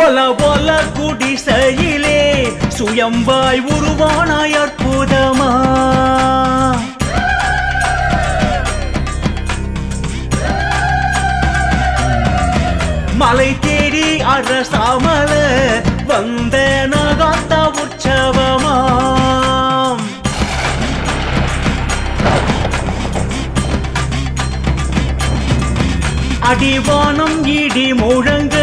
பொல பொல குடிசையிலே சுயம்பாய் உருவானாய் அற்புதமா. மலை தேடி அரசாமல வந்த நகாத்த உற்சவமாம். அடிவானம் இடி முழங்க